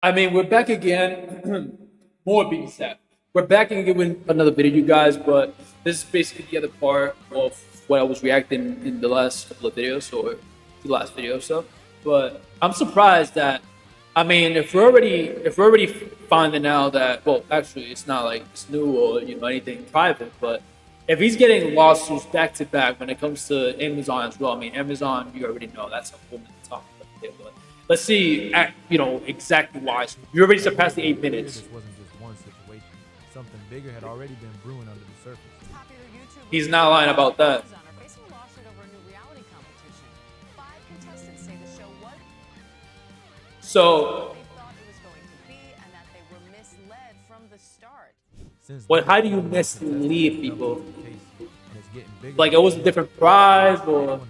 I mean, we're back again. More BVSAP. We're back again with another video, you guys. But this is basically the other part of what I was reacting in the last couple of videos, or the last video or so. But I'm surprised that, I mean, if we're already finding out that, well, actually, it's not like it's new or anything private, but if he's getting lawsuits back to back when it comes to Amazon as well, I mean, Amazon, you already know that's a whole nother topic. But let's see, exactly why. You already surpassed the 8 minutes. This wasn't just one situation. Something bigger had already been brewing under the surface. He's not lying about that. So, how do you mislead people? Like it was a different prize, or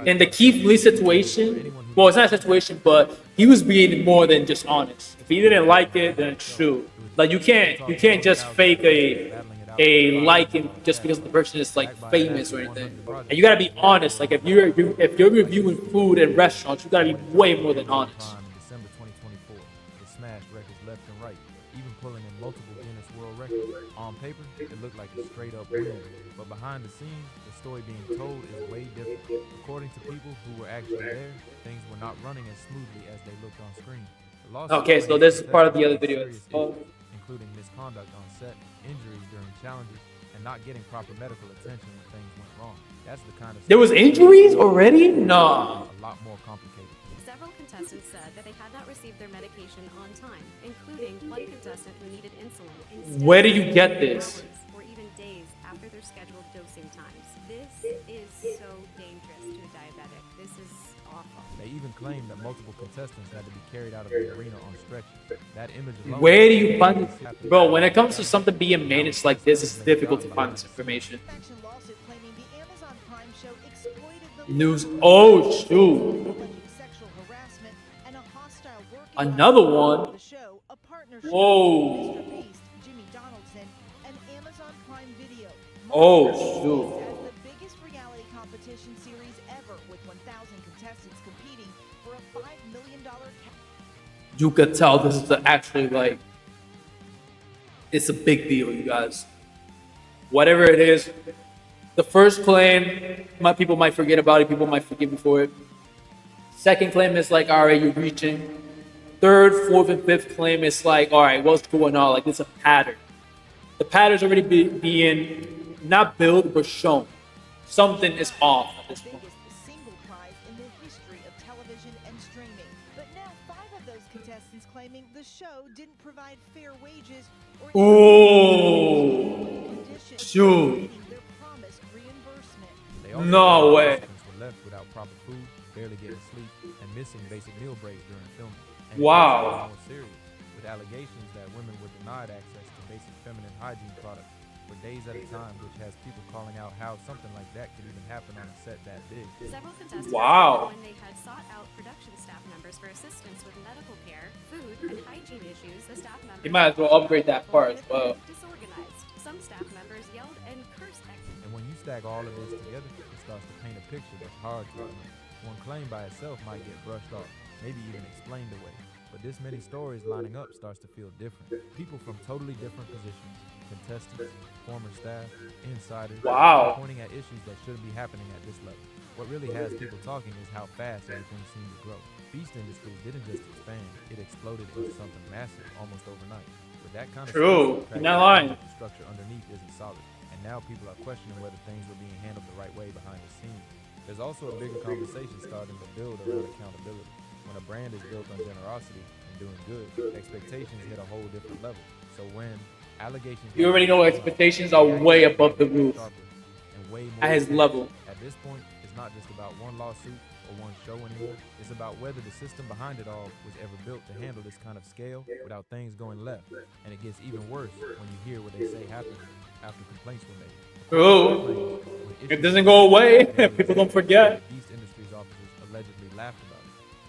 in the Keith Lee situation? Well, it's not a situation, but he was being more than just honest. If he didn't like it, then shoot. Like you can't just fake a liking just because the person is like famous or anything. And you gotta be honest. Like if you're reviewing food in restaurants, you gotta be way more than honest. December 2024, it smashed records left and right, even pulling in multiple Guinness World Records. On paper, it looked like a straight up win, but behind the scenes, the story being told is way different. According to people who were actually there, things were not running as smoothly as they looked on screen. Okay, so this is part of the other video. Including misconduct on set, injuries during challenges, and not getting proper medical attention when things went wrong. That's the kind of there was injuries already? No. A lot more complicated. Several contestants said that they had not received their medication on time, including one contestant who needed insulin. Where do you get this? Or even days after their scheduled dosing times. This is so dangerous to a diabetic. This is awful. They even claimed that multiple contestants had to be carried out of the arena on stretchers. That image alone. Where do you find this? Bro, when it comes to something being managed like this, it's difficult to find this information. News. Oh, shoot. Another one. Whoa. Oh, shoot. The biggest reality competition series ever, with 1,000 contestants competing for a $5 million You could tell this is actually like, it's a big deal, you guys. Whatever it is, the first claim, people might forget about it, people might forgive me for it. Second claim is like, all right, you're reaching. Third, fourth, and fifth claim is like, all right, what's going on? Like, it's a pattern. The pattern's already being not built, but shown. Something is off at this point. Single prize in the history of television and streaming. But now 5 of those contestants claiming the show didn't provide fair wages or conditions. Shoot. Their promised reimbursement. No way. Were left without proper food, barely getting sleep, and missing basic meal breaks during filming. And wow. More serious, with allegations that women were denied access to basic feminine hygiene products for days at a time, which has people calling out how something like that could even happen on a set that big. Several contestants wow. when they had sought out production staff members for assistance with medical care, food, and hygiene issues, the staff members you might as well upgrade that part as well. Disorganized. Some staff members yelled and cursed at them. And when you stack all of this together, it starts to paint a picture that's hard to ignore. One claim by itself might get brushed off, maybe even explained away. But this many stories lining up starts to feel different. People from totally different positions, contestants, former staff, insiders, wow. pointing at issues that shouldn't be happening at this level. What really has people talking is how fast everything seemed to grow. Feast industries didn't just expand, it exploded into something massive almost overnight. With that kind of structure underneath isn't solid. And now people are questioning whether things were being handled the right way behind the scenes. There's also a bigger conversation starting to build around accountability. When a brand is built on generosity and doing good, expectations hit a whole different level. So when allegations... You already know expectations are way above the roof. And way more at his level. At this point, it's not just about one lawsuit or one show anymore. It's about whether the system behind it all was ever built to handle this kind of scale without things going left. And it gets even worse when you hear what they say happened after complaints were made. True. It doesn't go away. People don't forget. These industries officers allegedly laughed about it.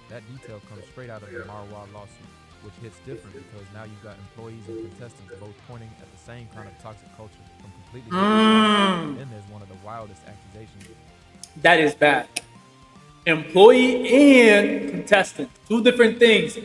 That detail comes straight out of the Marwa lawsuit, which hits different because now you've got employees and contestants both pointing at the same kind of toxic culture from completely different sides. Then there's one of the wildest accusations. That is bad. Employee and contestant, two different things,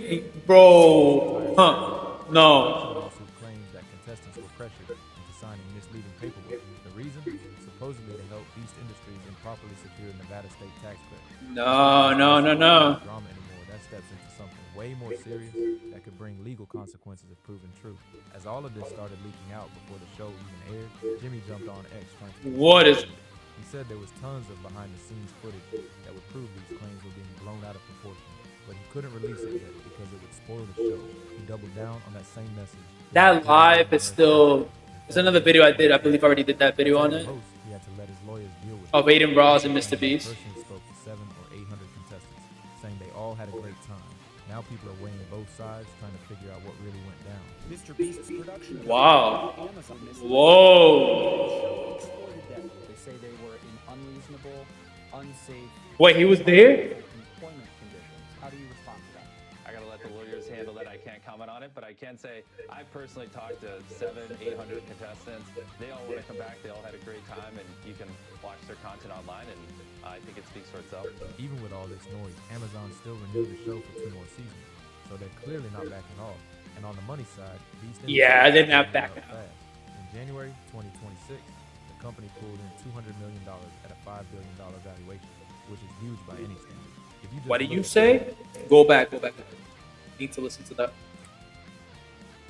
bro. Huh? No. lawsuit claims that contestants were pressured into signing misleading paperwork. The reason? Supposedly to help Beast Industries improperly secure Nevada state tax credit. No. Drama anymore. That steps into something way more serious that could bring legal consequences if proven true. As all of this started leaking out before the show even aired, Jimmy jumped on X trying to. What is? He said there was tons of behind-the-scenes footage that would prove these claims were being blown out of proportion, but he couldn't release it yet because it would spoil the show. He doubled down on that same message. That live is still. There's another video I did. I believe I already did that video on it. He had to let his lawyers deal with Of Aiden Ross and Mr. Beast. Personally spoke to 700 or 800 contestants, saying they all had a great time. Now people are weighing both sides, trying to figure out what really went down. Mr. Beast's production. Wow. Amazon missed Whoa. exploited them. They say they were in unreasonable, unsafe Wait, he was there? employment conditions. How do you respond to that? I gotta let the lawyers handle that. I can't comment on it, but I can say I personally talked to 800 contestants. They all want to come back. They all had a great time, and you can watch their content online, and I think it speaks for itself. Even with all this noise, Amazon still renewed the show for 2 more seasons, so they're clearly not backing off. And on the money side, Beast Yeah, they're not Industries backing up fast. In January 2026, the company pulled in $200 million at a $5 billion valuation, which is huge by any standard. If you just What did look you at say? Go back. Need to listen to that.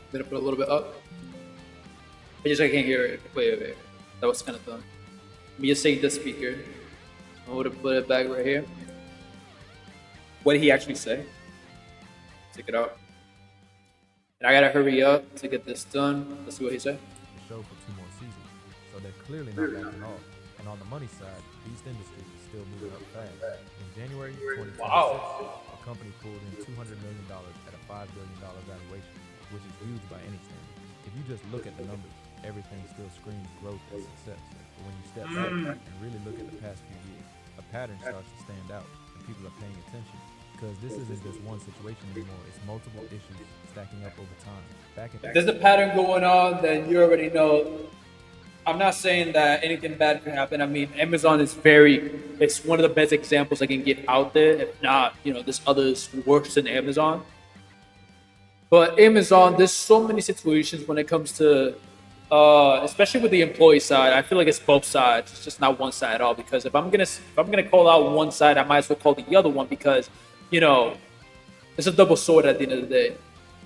I'm gonna put a little bit up. I can't hear it. Wait. That was kind of fun. Let me just say the speaker. I'm gonna put it back right here. What did he actually say? Take it out. And I gotta hurry up to get this done. Let's see what he said. the show for 2 more seasons, so they're clearly not backing off. And on the money side, Beast Industries is still moving up fast. In January 2026, the company pulled in $200 million at a $5 billion valuation, which is huge by any standard. If you just look at the numbers, everything still screams growth and success. But when you step back and really look at the past few years, a pattern starts to stand out, and people are paying attention. Because this isn't just one situation anymore, it's multiple issues stacking up over time. If there's a pattern going on, then you already know. I'm not saying that anything bad can happen. I mean, Amazon is it's one of the best examples I can get out there. If not, there's others worse than Amazon. But Amazon, there's so many situations when it comes to, especially with the employee side. I feel like it's both sides. It's just not one side at all. Because if I'm gonna call out one side, I might as well call the other one because, it's a double sword at the end of the day.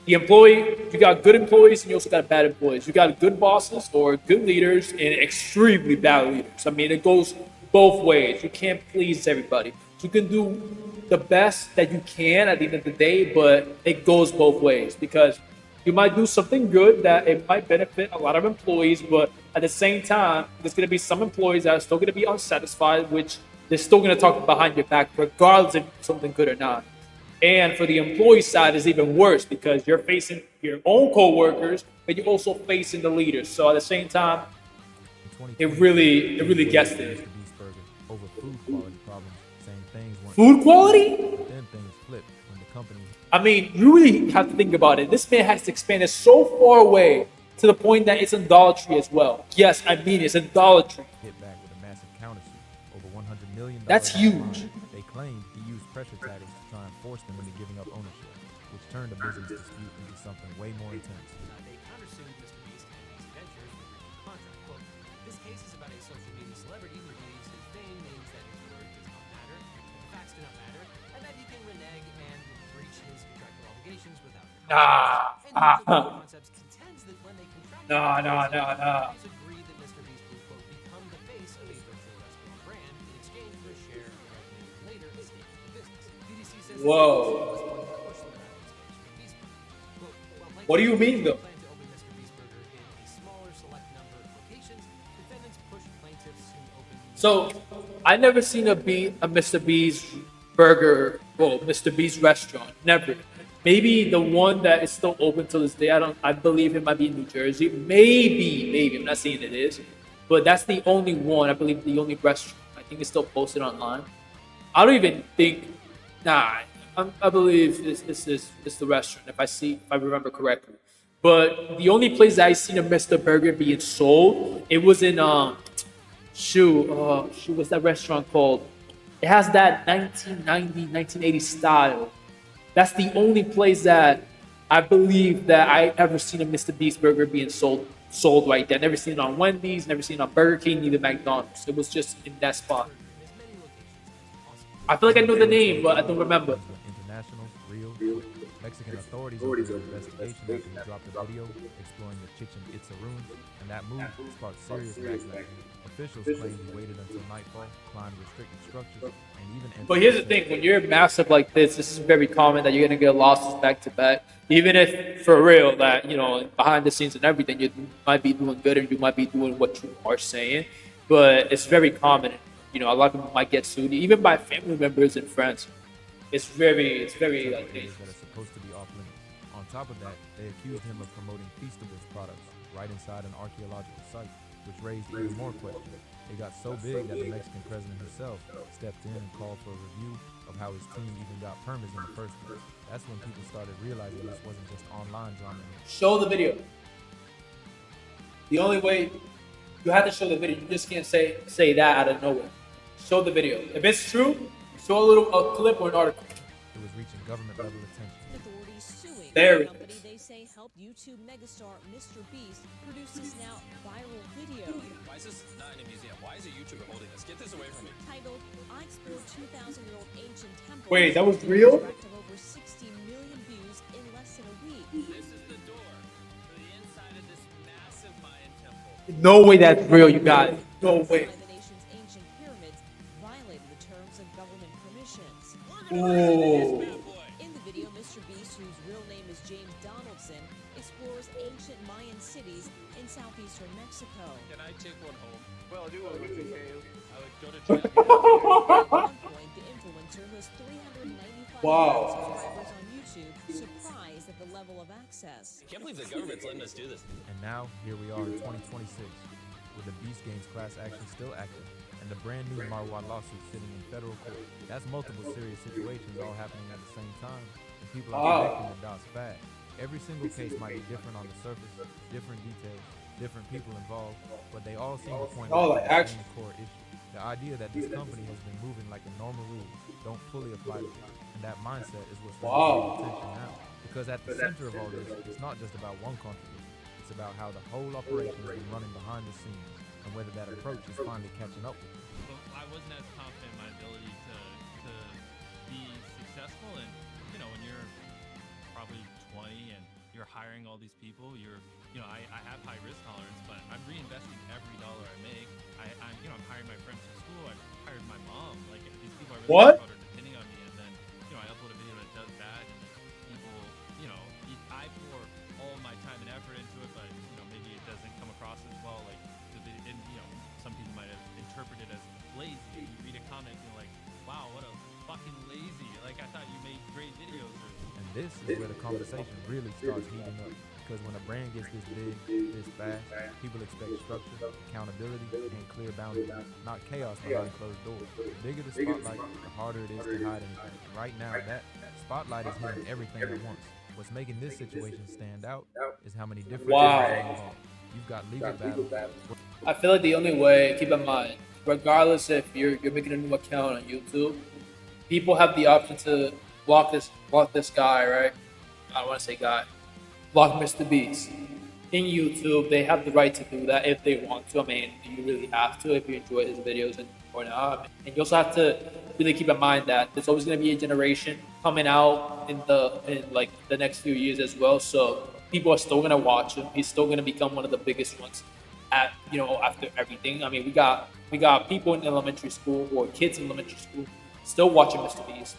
The employee, you got good employees and you also got bad employees. You got good bosses or good leaders and extremely bad leaders. I mean, it goes both ways. You can't please everybody. You can do the best that you can at the end of the day, but it goes both ways because you might do something good that it might benefit a lot of employees, but at the same time, there's going to be some employees that are still going to be unsatisfied, which they're still going to talk behind your back, regardless if it's something good or not. And for the employee side, it's even worse because you're facing your own coworkers, but you're also facing the leaders. So at the same time, it really gets there. Over food quality problems, saying things weren't Food quality? Then things flipped when the company I mean, you really have to think about it. This man has expanded so far away to the point that it's idolatry as well. Yes, I mean it's idolatry. hit back with a massive countersuit, over $100 million. That's huge. They claimed he used pressure tactics to try and force them into giving up ownership, which turned a business dispute into something way more intense. They countersued Mr. Beast and his ventures with a contract. Quote, this case is about a social media celebrity who believes his fame means that his word does not matter, that the facts do not matter, and that he can renege and breach his contractual obligations without concepts contends that when they contract companies agree that Mr. Beast will, quote, become the face of a virtual restaurant brand in exchange for a share of revenue and later escape from the business. BDC says Whoa. What do you mean, though? Plan to open Mr. Beast Burger in a smaller select number of locations. Defendants push plaintiffs to open. So I never seen a Mr. Beast burger, Mr. Beast restaurant. Never. Maybe the one that is still open till this day. I believe it might be in New Jersey. Maybe. I'm not saying it is. But that's the only one. I believe the only restaurant. I think it's still posted online. I don't even think. I believe it's the restaurant. If I remember correctly. But the only place that I seen a Mr. Burger being sold, it was in what's that restaurant called? It has that 1990, 1980 style. That's the only place that I believe that I ever seen a Mr. Beast burger being sold right there. Never seen it on Wendy's, never seen it on Burger King, neither McDonald's. It was just in that spot. in as many locations as possible. I feel like I know the name, but I don't remember. Went international real quick. Mexican authorities opened an investigation after he dropped a video exploring the Chichen Itza ruins, and that move sparked serious backlash. Officials claimed he waited until nightfall, climbed restricted structures, and even entered. But here's the thing: when you're massive like this is very common that you're gonna get losses back to back. Even if for real that behind the scenes and everything, you might be doing good and you might be doing what you are saying, but it's very common. A lot of people might get sued, even by family members and friends. It's very like that are supposed to be off limits. On top of that, they accused him of promoting Feastables products right inside an archaeological site, which raised even more questions. It got so big that the Mexican president himself stepped in and called for a review of how his team even got permits in the first place. That's when people started realizing this wasn't just online drama. show the video. The only way you have to show the video. You just can't say that out of nowhere. Show the video. If it's true, show a clip or an article. It was reaching government level attention. Authorities suing There the it company is. they say helped YouTube megastar Mr. Beast produce this now viral video Why is this not in a museum? Why is a YouTuber holding this? Get this away from me. titled "I Explored 2,000-Year-Old Ancient Temples." Wait, that was real? Racked up over 60 million views in less than a week. This is the door to the inside of this massive Mayan temple. No way that's real, you guys. No way. By the nation's ancient pyramids violated the terms of government permissions. Ooh. In the video, Mr. Beast, whose real name is James Donaldson, explores ancient Mayan cities in southeastern Mexico. Can I take one home? Well, do what you can. I would go to jail. At one point, the influencer, who has 395 Wow. subscribers on YouTube, surprised at the level of access. I can't believe the government's letting us do this. And now, here we are in 2026, with the Beast Games class action still active, and the brand new Marwa lawsuit sitting in federal court. That's multiple serious situations all happening at the same time, and people are Wow. connecting the dots fast. Every single case might be different on the surface, different details, different people involved, but they all seem to point Oh, back like to the action. same core issue. The idea that this company has been moving like the normal rules don't fully apply to them, and that mindset is what's really Wow. getting attention now. Because at the center of all this, it's not just about one controversy. It's about how the whole operation has been running behind the scenes, and whether that approach is finally catching up with them. But I wasn't as confident in my ability to be successful. And when you're probably 20 and you're hiring all these people, I have high risk tolerance, but I'm reinvesting every dollar I make. I'm hiring my friends from school. I've hired my mom. Like these people are really What? are depending on me. And then I upload a video that does bad, and people I pour all my time and effort into it, but maybe it doesn't come across as well. Like some people might have interpreted it as lazy. You read a comment and you're like, wow, what a fucking lazy. Like, I thought you made great videos. And this is where the conversation really starts heating up. Because when a brand gets this big, this fast, people expect structure, accountability, and clear boundaries, not chaos behind closed doors. The bigger the spotlight, the harder it is to hide anything. And right now, that spotlight is hitting everything at once. What's making this situation stand out is how many different Wow. things are involved. You've got legal battles. I feel like the only way, keep in mind, regardless if you're making a new account on YouTube, people have the option to block this guy, right? I don't want to say guy. Block Mr. Beast. In YouTube, they have the right to do that if they want to. I mean, you really have to if you enjoy his videos or not. And you also have to really keep in mind that there's always going to be a generation coming out in the next few years as well. So people are still going to watch him. He's still going to become one of the biggest ones after everything. I mean, we got people in elementary school or kids in elementary school still watching Mr. Beast.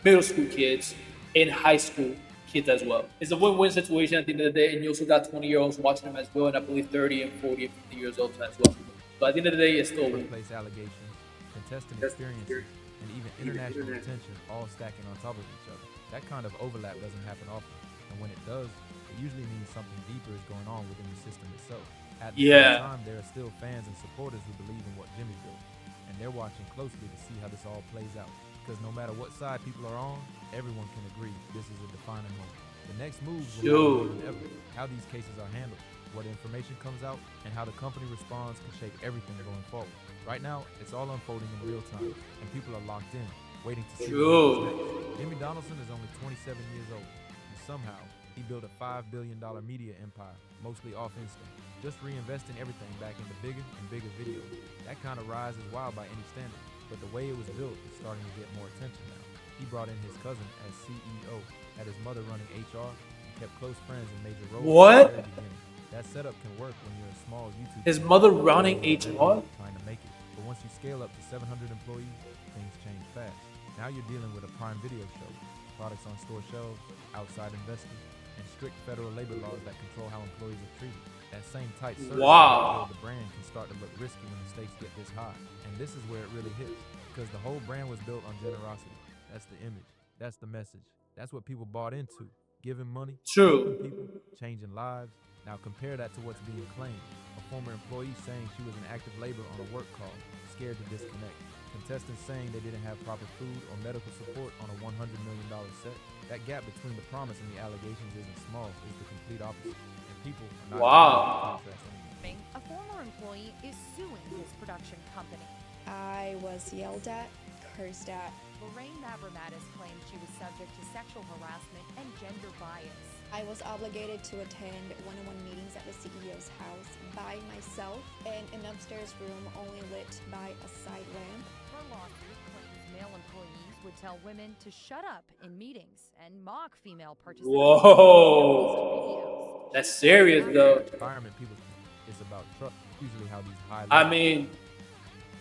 Middle school kids, in high school kids as well. It's a win-win situation at the end of the day, and you also got 20-year-olds watching them as well, and I believe 30 and 40 and 50 years old as well. But at the end of the day, it's still a win. Workplace allegations, contestant experiences, and even international attention all stacking on top of each other. That kind of overlap doesn't happen often, and when it does, it usually means something deeper is going on within the system itself. At the same time, there are still fans and supporters who believe in what Jimmy built, and they're watching closely to see how this all plays out. Because no matter what side people are on, everyone can agree this is a defining moment. The next move will be more than ever how these cases are handled, what information comes out, and how the company responds can shape everything going forward. Right now, it's all unfolding in real time, and people are locked in, waiting to see what happens next. Jimmy Donaldson is only 27 years old, and somehow he built a $5 billion media empire, mostly off instinct, just reinvesting everything back into bigger and bigger videos. That kind of rise is wild by any standard, but the way it was built is starting to get more attention now. He brought in his cousin as CEO, had his mother running HR, and kept close friends in major roles. What? At the very beginning. That setup can work when you're a small YouTube. His channel mother running HR? trying to make it. But once you scale up to 700 employees, things change fast. Now you're dealing with a Prime Video show, products on store shelves, outside investors, and strict federal labor laws that control how employees are treated. That same tight circle of the brand can start to look risky when the stakes get this high. And this is where it really hits, because the whole brand was built on generosity. That's the image. That's the message. That's what people bought into. Giving money, True. helping people, changing lives. Now compare that to what's being claimed. A former employee saying she was an active labor on a work call, scared to disconnect. Contestants saying they didn't have proper food or medical support on a $100 million set. That gap between the promise and the allegations isn't small, it's the complete opposite. And people are not contrast anymore. A former employee is suing his production company. I was yelled at, cursed at. Lorraine Mavromatis claimed she was subject to sexual harassment and gender bias. I was obligated to attend one-on-one meetings at the CEO's house by myself in an upstairs room only lit by a side lamp. Her lawsuit claims male employees would tell women to shut up in meetings and mock female participants. Whoa. That's serious, though. Environment people think it's about trust. Usually how these high I mean,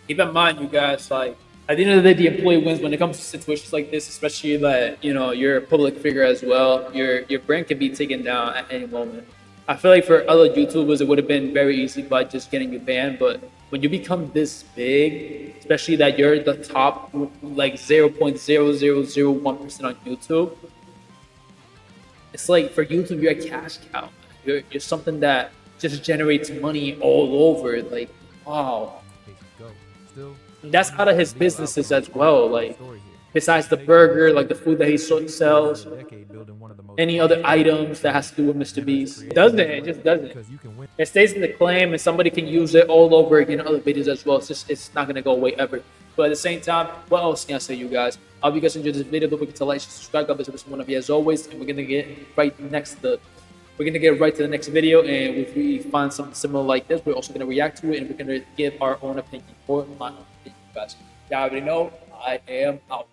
keep in mind, you guys, like, at the end of the day, the employee wins when it comes to situations like this, especially that, you know, you're a public figure as well. Your brand can be taken down at any moment. I feel like for other YouTubers, it would have been very easy by just getting you banned. But when you become this big, especially that you're the top, like 0.0001% on YouTube, it's like for YouTube, you're a cash cow. You're something that just generates money all over. Like, wow. That's out of his businesses as well. Like, besides the burger, like the food that he sells, any other items that has to do with Mr. Beast. It doesn't. It just doesn't. It stays in the claim, and somebody can use it all over again in other videos as well. It's not gonna go away ever. But at the same time, what else can I say, you guys? I hope you guys enjoyed this video. Don't forget to like, subscribe, God bless one of you as always. And we're gonna get right to the next video. And if we find something similar like this, we're also gonna react to it, and we're gonna give our own opinion or my own opinion, guys. Y'all already know. I am out.